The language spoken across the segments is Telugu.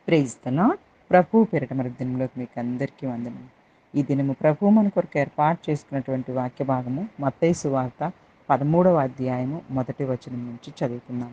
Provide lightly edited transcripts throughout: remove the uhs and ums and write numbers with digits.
Praise the lord. ప్రభువు పేరిట మరి దినంలోకి మీకు అందరికీ వందనములు. ఈ దినము ప్రభువు మన కొరకు ఏర్పాటు చేసుకున్నటువంటి వాక్య భాగము మత్తయి సువార్త 13వ అధ్యాయము 1 వచనం నుంచి చదువుకుందాం.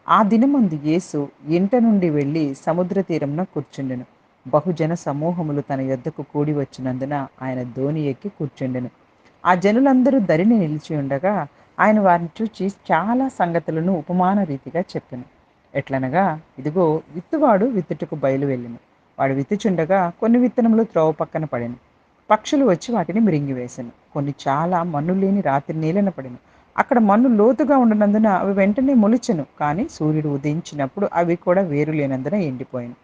ఆ దినమందు యేసు ఇంట నుండి వెళ్ళి సముద్ర తీరమున కూర్చుండెను. బహుజన సమూహములు తన యొద్దకు కూడి వచ్చినందున ఆయన దోణి ఎక్కి కూర్చుండెను. ఆ జనులందరూ దరిని నిలిచి ఉండగా ఆయన వారిని చూచి చాలా సంగతులను ఉపమాన రీతిగా చెప్పెను. ఎట్లనగా, ఇదిగో విత్తువాడు విత్తుటకు బయలు వెళ్ళెను. వాడు విత్తుచుండగా కొన్ని విత్తనములు త్రోవ పక్కన పడెను. పక్షులు వచ్చి వాటిని మిరింగివేసెను. కొన్ని చాలా మన్ను లేని రాత్రి నేలన పడెను. అక్కడ మన్ను లోతుగా ఉండనందున అవి వెంటనే మొలిచెను. కానీ సూర్యుడు ఉదయించినప్పుడు అవి కూడా వేరు లేనందున ఎండిపోయెను.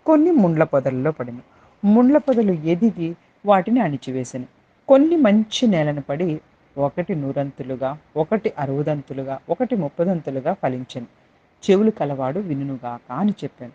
కొన్ని ముండ్ల పొదలలో పడెను. ముండ్ల పొదలు ఎదిగి వాటిని అణిచివేసెను. కొన్ని మంచి నేలన పడి ఒకటి నూరంతులుగా, ఒకటి అరవదంతులుగా, ఒకటి ముప్పదంతులుగా ఫలించెను. చెవులు కలవాడు వినుగాక అని చెప్పాను.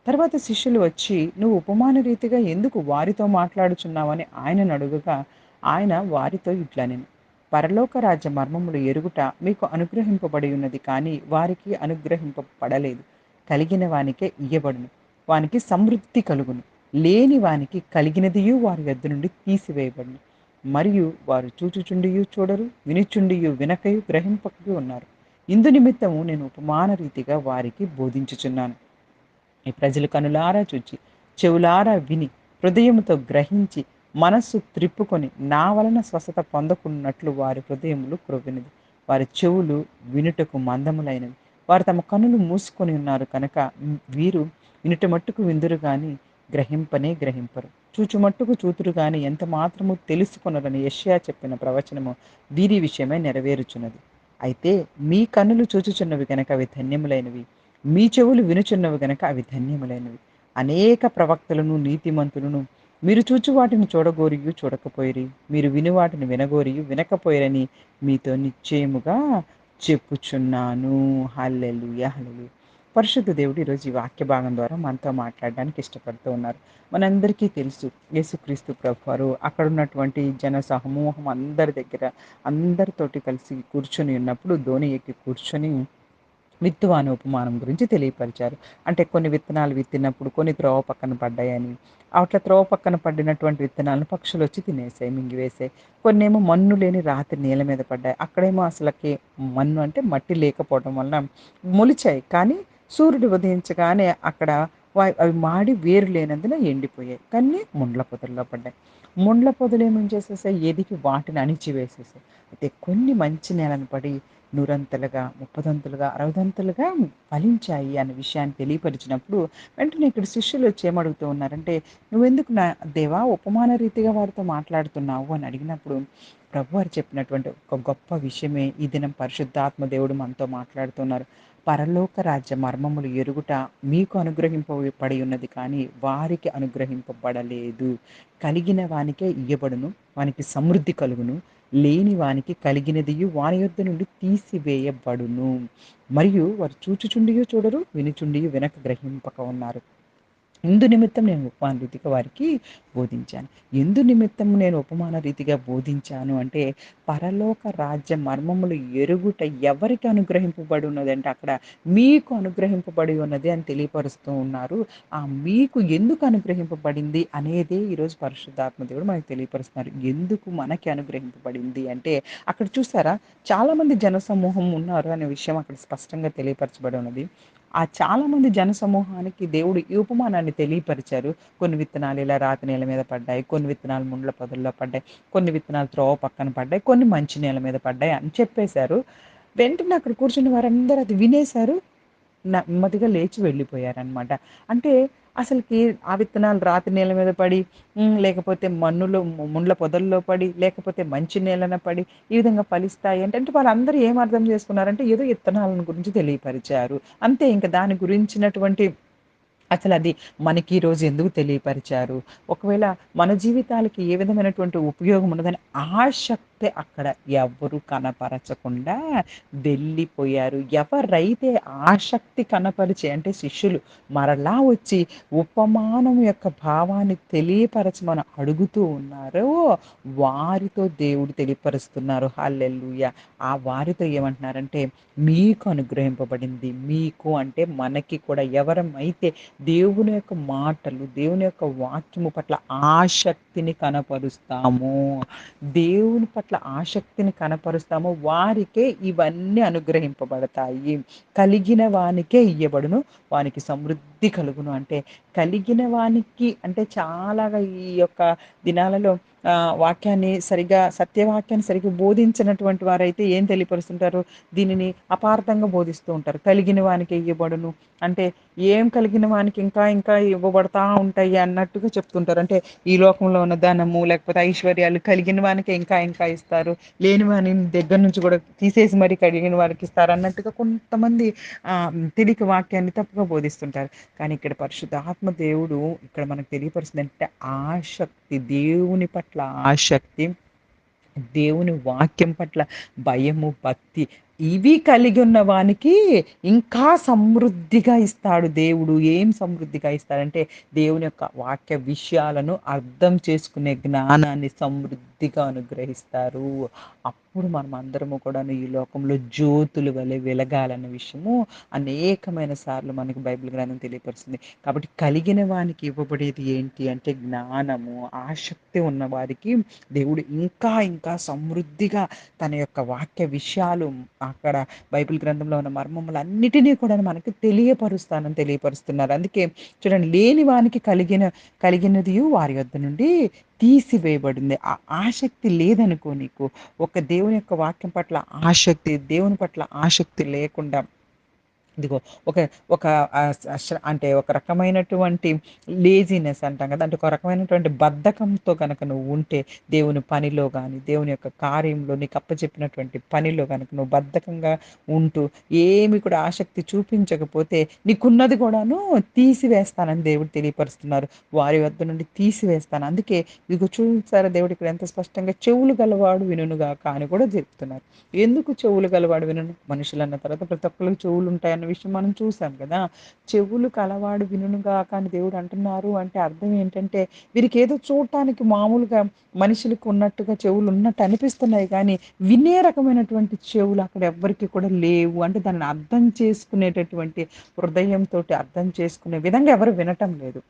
తర్వాత శిష్యులు వచ్చి, నువ్వు ఉపమాన రీతిగా ఎందుకు వారితో మాట్లాడుచున్నావని ఆయనను అడుగగా, ఆయన వారితో ఇట్లనెను, పరలోక రాజ్య మర్మములు ఎరుగుట మీకు అనుగ్రహింపబడి ఉన్నది, కానీ వారికి అనుగ్రహింపబడలేదు. కలిగిన వానికే ఇయ్యబడును, వానికి సమృద్ధి కలుగును. లేని వానికి కలిగినదియు వారి యొద్ద నుండి తీసివేయబడును. మరియు వారు చూచుచుండియు చూడరు, వినుచుండియు వినకయు గ్రహింపకయు ఉన్నారు. ఇందు నిమిత్తము నేను ఉపమాన రీతిగా వారికి బోధించుచున్నాను. ఈ ప్రజలు కనులారా చూచి, చెవులారా విని, హృదయముతో గ్రహించి, మనస్సు త్రిప్పుకొని నా వలన స్వస్థత పొందకున్నట్లు వారి హృదయములు క్రొవ్వినది. వారి చెవులు వినుటకు మందములైనవి. వారు తమ కన్నులు మూసుకొని ఉన్నారు కనుక వీరు వినుట మట్టుకు విందురు గాని గ్రహింపనే గ్రహింపరు. చూచు మట్టుకు చూతురు గాని ఎంత మాత్రము తెలుసుకొనరని యెషయా చెప్పిన ప్రవచనము వీరి విషయమై నెరవేరుచున్నది. అయితే మీ కన్నులు చూచుచున్నవి గనక అవి ధన్యములైనవి, మీ చెవులు వినుచున్నవి గనక అవి ధన్యములైనవి. అనేక ప్రవక్తలను నీతిమంతులను మీరు చూచు వాటిని చూడగోరియు చూడకపోయిరి, మీరు విని వాటిని వినగోరియు వినకపోయిరని మీతో నిశ్చయముగా చెప్పుచున్నాను. హల్లెలూయా, హల్లెలూయా. పరిశుద్ధ దేవుడు ఈరోజు ఈ వాక్య భాగం ద్వారా మనతో మాట్లాడడానికి ఇష్టపడుతూ ఉన్నారు. మనందరికీ తెలుసు, యేసుక్రీస్తు ప్రభువారు అక్కడ ఉన్నటువంటి జన సమూహం అందరి దగ్గర అందరితోటి కలిసి కూర్చొని ఉన్నప్పుడు ధోని ఎక్కి కూర్చొని విత్తువాని ఉపమానం గురించి తెలియపరిచారు. అంటే కొన్ని విత్తనాలు విత్తినప్పుడు కొన్ని త్రోవ పక్కన పడ్డాయని, అట్లా త్రోవ పక్కన పడినటువంటి విత్తనాలను పక్షులు వచ్చి తినేసాయి, మింగివేసాయి. కొన్నేమో మన్ను లేని రాతి నేల మీద పడ్డాయి. అక్కడేమో అసలకి మన్ను అంటే మట్టి లేకపోవడం వలన మొలిచాయి. కానీ సూర్యుడు ఉదయించగానే అక్కడ అవి మాడి వేరు లేనందున ఎండిపోయాయి. కానీ ముండ్ల పొదల్లో పడ్డాయి. ముండ్ల పొదలు ఏమేం చేసేసాయి, ఎదిగి వాటిని అణిచివేసేసాయి. అయితే కొన్ని మంచి నేలను పడి నూరంతలుగా, ముప్పదంతులుగా, అరవదంతులుగా ఫలించాయి అనే విషయాన్ని తెలియపరిచినప్పుడు వెంటనే ఇక్కడ శిష్యులు వచ్చి ఏమడుగుతూ ఉన్నారంటే, నువ్వెందుకు నా దేవా ఉపమాన రీతిగా వారితో మాట్లాడుతున్నావు అని అడిగినప్పుడు ప్రభువారు చెప్పినటువంటి ఒక గొప్ప విషయమే ఈ దినం పరిశుద్ధాత్మ దేవుడు మనతో మాట్లాడుతున్నారు. పరలోక రాజ్య మర్మములు ఎరుగుట మీకు అనుగ్రహింపబడి ఉన్నది, కానీ వారికి అనుగ్రహింపబడలేదు. కలిగిన వానికే ఇయ్యబడును, వానికి సమృద్ధి కలుగును. లేని వానికి కలిగినదియు వాని యొద్ద నుండి తీసివేయబడును. మరియు వారు చూచుచుండియు చూడరు, వినుచుండియు వినక గ్రహింపక ఉన్నారు. ఇందు నిమిత్తం నేను ఉపమాన రీతిగా వారికి బోధించాను. ఎందు నిమిత్తం నేను ఉపమాన రీతిగా బోధించాను అంటే, పరలోక రాజ్య మర్మములు ఎరుగుట ఎవరికి అనుగ్రహింపబడి ఉన్నదంటే అక్కడ మీకు అనుగ్రహింపబడి ఉన్నది అని తెలియపరుస్తూ ఉన్నారు. ఆ మీకు ఎందుకు అనుగ్రహింపబడింది అనేదే ఈరోజు పరిశుద్ధాత్మ దేవుడు మనకు తెలియపరుస్తున్నారు. ఎందుకు మనకి అనుగ్రహింపబడింది అంటే, అక్కడ చూసారా, చాలామంది జనసమూహం ఉన్నారు అనే విషయం అక్కడ స్పష్టంగా తెలియపరచబడి ఉన్నది. ఆ చాలామంది జనసమూహానికి దేవుడు ఈ ఉపమానాన్ని తెలియపరిచారు. కొన్ని విత్తనాలు ఇలా రాతి నేల మీద పడ్డాయి, కొన్ని విత్తనాలు ముండ్ల పొదల్లో పడ్డాయి, కొన్ని విత్తనాలు త్రోవ పక్కన పడ్డాయి, కొన్ని మంచి నేల మీద పడ్డాయి అని చెప్పేశారు. వెంటనే అక్కడ కూర్చున్న వారందరూ అది వినేశారు. నెమ్మదిగా లేచి వెళ్ళిపోయారనమాట. అంటే అసలకి ఆ విత్తనాలు రాతి నేల మీద పడి, లేకపోతే మన్నులో ముండ్ల పొదల్లో పడి, లేకపోతే మంచి నేలన పడి ఈ విధంగా ఫలిస్తాయి అంటే వాళ్ళందరూ ఏం అర్థం చేసుకున్నారంటే ఏదో విత్తనాలను గురించి తెలియపరిచారు. అంతే, ఇంక దాని గురించినటువంటి అసలది మనకి ఈరోజు ఎందుకు తెలియపరిచారు? ఒకవేళ మన జీవితాలకి ఏ విధమైనటువంటి ఉపయోగం ఉన్నదని ఆశ అయితే అక్కడ ఎవ్వరు కనపరచకుండా వెళ్ళిపోయారు. ఎవరైతే ఆసక్తి కనపరిచి అంటే శిష్యులు మరలా వచ్చి ఉపమానం యొక్క భావాన్ని తెలియపరచమని అడుగుతూ ఉన్నారో, వారితో దేవుడు తెలియపరుస్తున్నారు. హల్లెలూయా! ఆ వారితో ఏమంటున్నారంటే, మీకు అనుగ్రహింపబడింది. మీకు అంటే మనకి కూడా ఎవరమైతే దేవుని యొక్క మాటలు, దేవుని యొక్క వాక్యము పట్ల ఆసక్తిని కనపరుస్తామో, దేవుని పట్ల ఆసక్తిని కనపరుస్తామో వారికే ఇవన్నీ అనుగ్రహింపబడతాయి. కలిగిన వానికే ఇయ్యబడును. వానికి సమృద్ధి కలుగును. అంటే కలిగిన వానికి అంటే చాలాగా ఈ యొక్క దినాలలో వాక్యాన్ని సరిగ్గా సత్యవాక్యాన్ని సరిగ్గా బోధించినటువంటి వారైతే ఏం తెలియపరుస్తుంటారు? దీనిని అపార్థంగా బోధిస్తూ ఉంటారు. కలిగిన వానికి ఇయ్యబడును. అంటే ఏం కలిగిన వానికి ఇంకా ఇంకా ఇవ్వబడతా ఉంటాయి అన్నట్టుగా చెప్తుంటారు. అంటే ఈ లోకంలో ఉన్న ధనము లేకపోతే ఐశ్వర్యాలు కలిగిన వానికే ఇంకా ఇంకా ఇస్తారు. లేని వాని దగ్గర నుంచి కూడా తీసేసి మరి కలిగిన వారికి ఇస్తారు అన్నట్టుగా కొంతమంది తెలియక వాక్యాన్ని తప్పుగా బోధిస్తుంటారు. కానీ ఇక్కడ పరిశుద్ధాత్మ దేవుడు ఇక్కడ మనకు తెలియపరుస్తుందంటే ఆసక్తి, దేవుని పట్ల ఆసక్తి, దేవుని వాక్యం పట్ల భయము, భక్తి ఇవి కలిగి ఉన్న వానికి ఇంకా సమృద్ధిగా ఇస్తాడు దేవుడు. ఏం సమృద్ధిగా ఇస్తాడంటే దేవుని యొక్క వాక్య విషయాలను అర్థం చేసుకునే జ్ఞానాన్ని సమృద్ధిగా అనుగ్రహిస్తారు. అప్పుడు మనం అందరము కూడాను ఈ లోకంలో జ్యోతుల వలె వెలగాలన్న విషయము అనేకమైన సార్లు మనకు బైబిల్ గ్రంథం తెలియపరుస్తుంది. కాబట్టి కలిగిన వానికి ఇవ్వబడేది ఏంటి అంటే జ్ఞానము, ఆసక్తి ఉన్న వారికి దేవుడు ఇంకా ఇంకా సమృద్ధిగా తన యొక్క వాక్య విషయాలు అక్కడ బైబిల్ గ్రంథంలో ఉన్న మర్మములన్నిటినీ కూడా మనకు తెలియపరుస్తున్నారు. అందుకే చూడండి లేని వానికి కలిగినదియు వారి యొద్ద నుండి తీసివేయబడింది. ఆ ఆసక్తి లేదనుకో నీకు, ఒక దేవుని యొక్క వాక్యం పట్ల ఆసక్తి, దేవుని పట్ల ఆసక్తి లేకుండా ఇదిగో ఒక ఒక అంటే ఒక రకమైనటువంటి లేజినెస్ అంటాం కదా! అంటే ఒక రకమైనటువంటి బద్ధకంతో గనక నువ్వు ఉంటే దేవుని పనిలో గాని, దేవుని యొక్క కార్యంలో నీకు అప్పచెప్పినటువంటి పనిలో గనక నువ్వు బద్ధకంగా ఉంటూ ఏమి కూడా ఆసక్తి చూపించకపోతే నీకున్నది కూడాను తీసివేస్తానని దేవుడు తెలియపరుస్తున్నారు. వారి వద్ద నుండి తీసివేస్తాను. అందుకే ఇదిగో చూసారా దేవుడు ఇక్కడ ఎంత స్పష్టంగా చెవులు గలవాడు వినుగాక అని కూడా చెప్తున్నారు. ఎందుకు చెవులు గలవాడు వినును? మనుషులన్న తర్వాత ప్రతి ఒక్కళ్ళకి చెవులు ఉంటాయన్న విషయం మనం చూసాం కదా! చెవులు కలవాడు వినుగాక అని దేవుడు అంటున్నారు అంటే అర్థం ఏంటంటే, వీరికేదో చూడటానికి మామూలుగా మనుషులకు ఉన్నట్టుగా చెవులు ఉన్నట్టు అనిపిస్తున్నాయి కానీ, వినే రకమైనటువంటి చెవులు అక్కడ ఎవ్వరికీ కూడా లేవు. అంటే దాన్ని అర్థం చేసుకునేటటువంటి హృదయంతోటి అర్థం చేసుకునే విధంగా ఎవరు వినటం లేదు.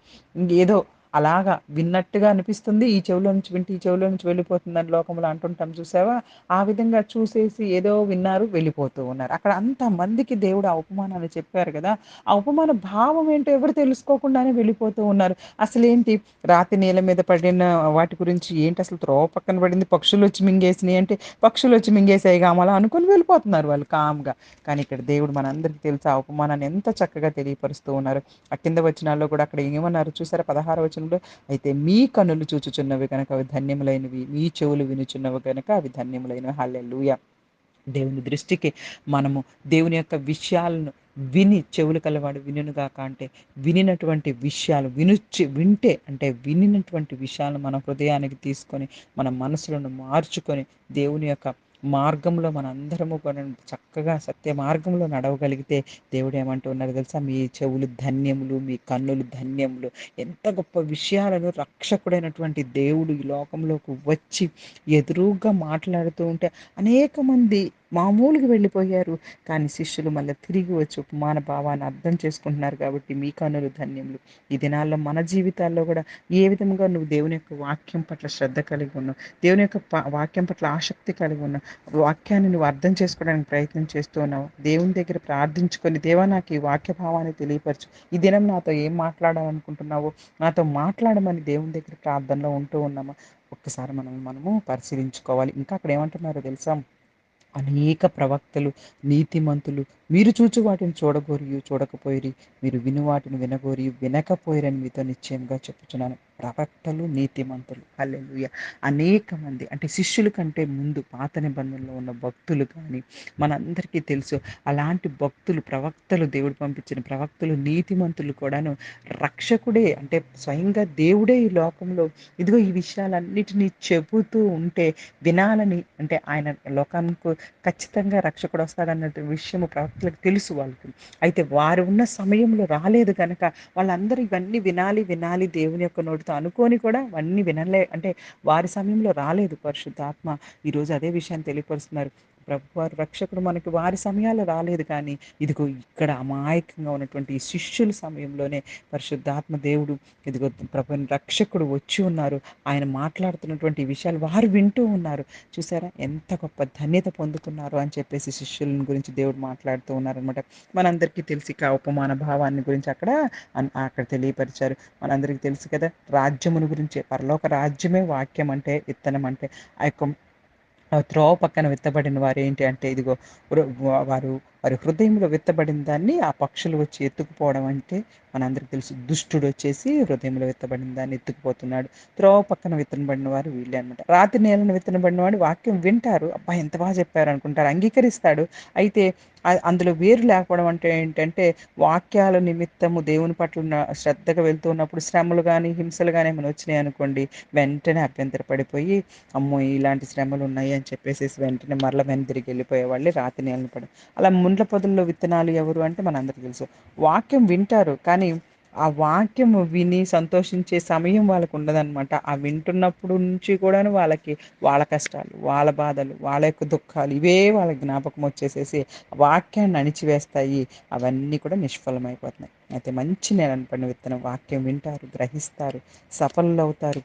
ఏదో అలాగా విన్నట్టుగా అనిపిస్తుంది. ఈ చెవిలో నుంచి వింటే ఈ చెవిలో నుంచి వెళ్ళిపోతుందని లోకంలో అంటుంటాం చూసావా? ఆ విధంగా చూసేసి ఏదో విన్నారు, వెళ్ళిపోతూ ఉన్నారు. అక్కడ అంతమందికి దేవుడు ఆ ఉపమానాన్ని చెప్పారు గదా! ఆ ఉపమాన భావం ఏంటో ఎవరు తెలుసుకోకుండానే వెళ్ళిపోతూ ఉన్నారు. అసలేంటి రాతి నేల మీద పడిన వాటి గురించి ఏంటి అసలు త్రోవ పక్కన పడింది, పక్షులొచ్చి మింగేసినియి అంటే, పక్షులొచ్చి మింగేసాయిగా అలా అనుకోని వెళ్ళిపోతున్నారు వాళ్ళు కామ్‌గా. కానీ ఇక్కడ దేవుడు మనందరికీ తెలుసు ఆ ఉపమానాన్ని ఎంత చక్కగా తెలియపరుస్తూ ఉన్నారు. ఆ కింద వచనాల్లో కూడా అక్కడ ఏమన్నారు చూసారా 16వ వచనంలో, అయితే మీ కన్నులు చూచుచున్నవి గనక అవి ధన్యములైనవి. మీ చెవులు వినుచున్నవి గనక అవి ధన్యములైనవి. హల్లెలూయా! దేవుని దృష్టికి మనము దేవుని యొక్క విషయాలను విని చెవులు కలవాడు వినుగాక అంటే వినినటువంటి విషయాలు వింటే అంటే వినినటువంటి విషయాలను మన హృదయానికి తీసుకొని మన మనసులను మార్చుకొని దేవుని యొక్క మార్గంలో మనందరము కూడా చక్కగా సత్య మార్గంలో నడవగలిగితే దేవుడు ఏమంటూ ఉన్నారో తెలుసా? మీ చెవులు ధన్యములు, మీ కన్నులు ధన్యములు. ఎంత గొప్ప విషయాలను రక్షకుడైనటువంటి దేవుడు ఈ లోకంలోకి వచ్చి ఎదురుగా మాట్లాడుతూ ఉంటే అనేక మంది మామూలుగా వెళ్ళిపోయారు. కానీ శిష్యులు మళ్ళా తిరిగి వచ్చి ఉపమాన భావాన్ని అర్థం చేసుకుంటున్నారు కాబట్టి మీ కన్నులు ధన్యములు. ఈ దినాల్లో మన జీవితాల్లో కూడా ఏ విధంగా నువ్వు దేవుని యొక్క వాక్యం పట్ల శ్రద్ధ కలిగి ఉన్నావు, దేవుని యొక్క వాక్యం పట్ల ఆసక్తి కలిగి ఉన్నావు, వాక్యాన్ని నువ్వు అర్థం చేసుకోవడానికి ప్రయత్నం చేస్తూ ఉన్నావు, దేవుని దగ్గర ప్రార్థించుకొని దేవా నాకు ఈ వాక్య భావాన్ని తెలియపరచు, ఈ దినం నాతో ఏం మాట్లాడాలనుకుంటున్నావో నాతో మాట్లాడమని దేవుని దగ్గర ప్రార్థనలో ఉంటూ ఉన్నామా? ఒక్కసారి మనము పరిశీలించుకోవాలి. ఇంకా అక్కడ ఏమంటున్నారో తెలుసా? అనేక ప్రవక్తలు, నీతిమంతులు మీరు చూచు వాటిని చూడకపోయిరి, మీరు విను వాటిని వినకపోయిరి, వినకపోయిరని మీతో నిశ్చయంగా చెప్పుచున్నాను. ప్రవక్తలు, నీతిమంతులు. హల్లెలూయా! అనేక మంది అంటే శిష్యుల కంటే ముందు పాత నిబంధనలో ఉన్న భక్తులు కానీ, మనందరికీ తెలుసు. అలాంటి భక్తులు, ప్రవక్తలు, దేవుడు పంపించిన ప్రవక్తలు, నీతిమంతులు కూడాను రక్షకుడే అంటే స్వయంగా దేవుడే ఈ లోకంలో ఇదిగో ఈ విషయాలన్నిటిని చెబుతూ ఉంటే వినాలని అంటే ఆయన లోకానికి ఖచ్చితంగా రక్షకుడొస్తాడన్న విషయము ప్రవక్తలకు తెలుసు వాళ్ళకి. అయితే వారు ఉన్న సమయంలో రాలేదు గనక వాళ్ళందరూ ఇవన్నీ వినాలి, వినాలి దేవుని యొక్క నోటితో అనుకోని కూడా అవన్నీ అంటే వారి సమయంలో రాలేదు పరిశుద్ధాత్మ. ఈరోజు అదే విషయాన్ని తెలియపరుస్తున్నారు. ప్రభువారు రక్షకుడు మనకి వారి సమయాల్లో రాలేదు కానీ, ఇదిగో ఇక్కడ అమాయకంగా ఉన్నటువంటి ఈ శిష్యుల సమయంలోనే పరిశుద్ధాత్మ దేవుడు ఇదిగో ప్రభువైన రక్షకుడు వచ్చి ఉన్నారు. ఆయన మాట్లాడుతున్నటువంటి ఈ విషయాలు వారు వింటూ ఉన్నారు. చూసారా ఎంత గొప్ప ధన్యత పొందుతున్నారు అని చెప్పేసి శిష్యులను గురించి దేవుడు మాట్లాడుతూ ఉన్నారనమాట. మనందరికీ తెలిసి ఇక ఉపమాన భావాన్ని గురించి అక్కడ తెలియపరిచారు. మనందరికీ తెలుసు కదా! రాజ్యమును గురించే పరలోక రాజ్యమే వాక్యం అంటే, విత్తనం అంటే ఆ యొక్క త్రోవ పక్కన విత్తబడిన వారేంటి అంటే ఇదిగో వృ వారు వారి హృదయంలో విత్తబడిన దాన్ని ఆ పక్షులు వచ్చి ఎత్తుకుపోవడం అంటే మనందరికి తెలుసు. దుష్టుడొచ్చేసి హృదయంలో విత్తబడిన దాన్ని ఎత్తుకుపోతున్నాడు. త్రోవ పక్కన విత్తనబడిన వారు వీళ్ళే అనమాట. రాతి నేలను విత్తనబడిన వాడు వాక్యం వింటారు. అబ్బా! ఎంత బాగా చెప్పారు అనుకుంటారు. అంగీకరిస్తాడు. అయితే అందులో వేరు లేకపోవడం అంటే ఏంటంటే వాక్యాల నిమిత్తము దేవుని పట్ల శ్రద్ధగా వెళ్తూ ఉన్నప్పుడు శ్రమలు గాని, హింసలు గాని ఏమైనా వచ్చినాయనుకోండి వెంటనే అభ్యంతర పడిపోయి అమ్మో! ఇలాంటి శ్రమలున్నాయి అని చెప్పేసేసి వెంటనే మరల వెనక్కి వెళ్ళిపోయేవాళ్ళే రాతి నేలన పడి. అలా ముండ్ల పొదల్లో విత్తనాలు ఎవరు అంటే మనందరికీ తెలుసు. వాక్యం వింటారు. కానీ ఆ వాక్యము విని సంతోషించే సమయం వాళ్ళకుండదనమాట. ఆ వింటున్నప్పుడు నుంచి కూడాను వాళ్ళకి వాళ్ళ కష్టాలు, వాళ్ళ బాధలు, వాళ్ళ యొక్క దుఃఖాలు ఇవే వాళ్ళ జ్ఞాపకం వచ్చేసేసి వాక్యాన్ని అణిచివేస్తాయి. అవన్నీ కూడా నిష్ఫలమైపోతున్నాయి. అయితే మంచి నేలను పడిన విత్తనం వాక్యం వింటారు, గ్రహిస్తారు, సఫలులవుతారు.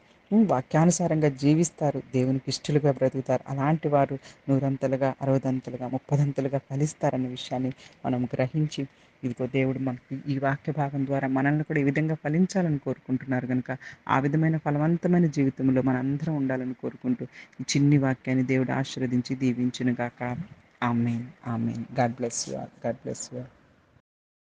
వాక్యానుసారంగా జీవిస్తారు. దేవునికి ఇష్టలుగా బ్రతుకుతారు. అలాంటి వారు నూరంతలుగా, అరవదంతలుగా, ముప్పదంతలుగా ఫలిస్తారన్న విషయాన్ని మనం గ్రహించి, ఇదిగో దేవుడు మనకి ఈ వాక్య భాగం ద్వారా మనల్ని కూడా ఈ విధంగా ఫలించాలని కోరుకుంటున్నారు గనుక, ఆ విధమైన ఫలవంతమైన జీవితంలో మనందరం ఉండాలని కోరుకుంటూ, ఈ చిన్ని వాక్యాన్ని దేవుడు ఆశీర్వదించి దీవించును గాక. Amen. Amen. God bless you all. God bless you all.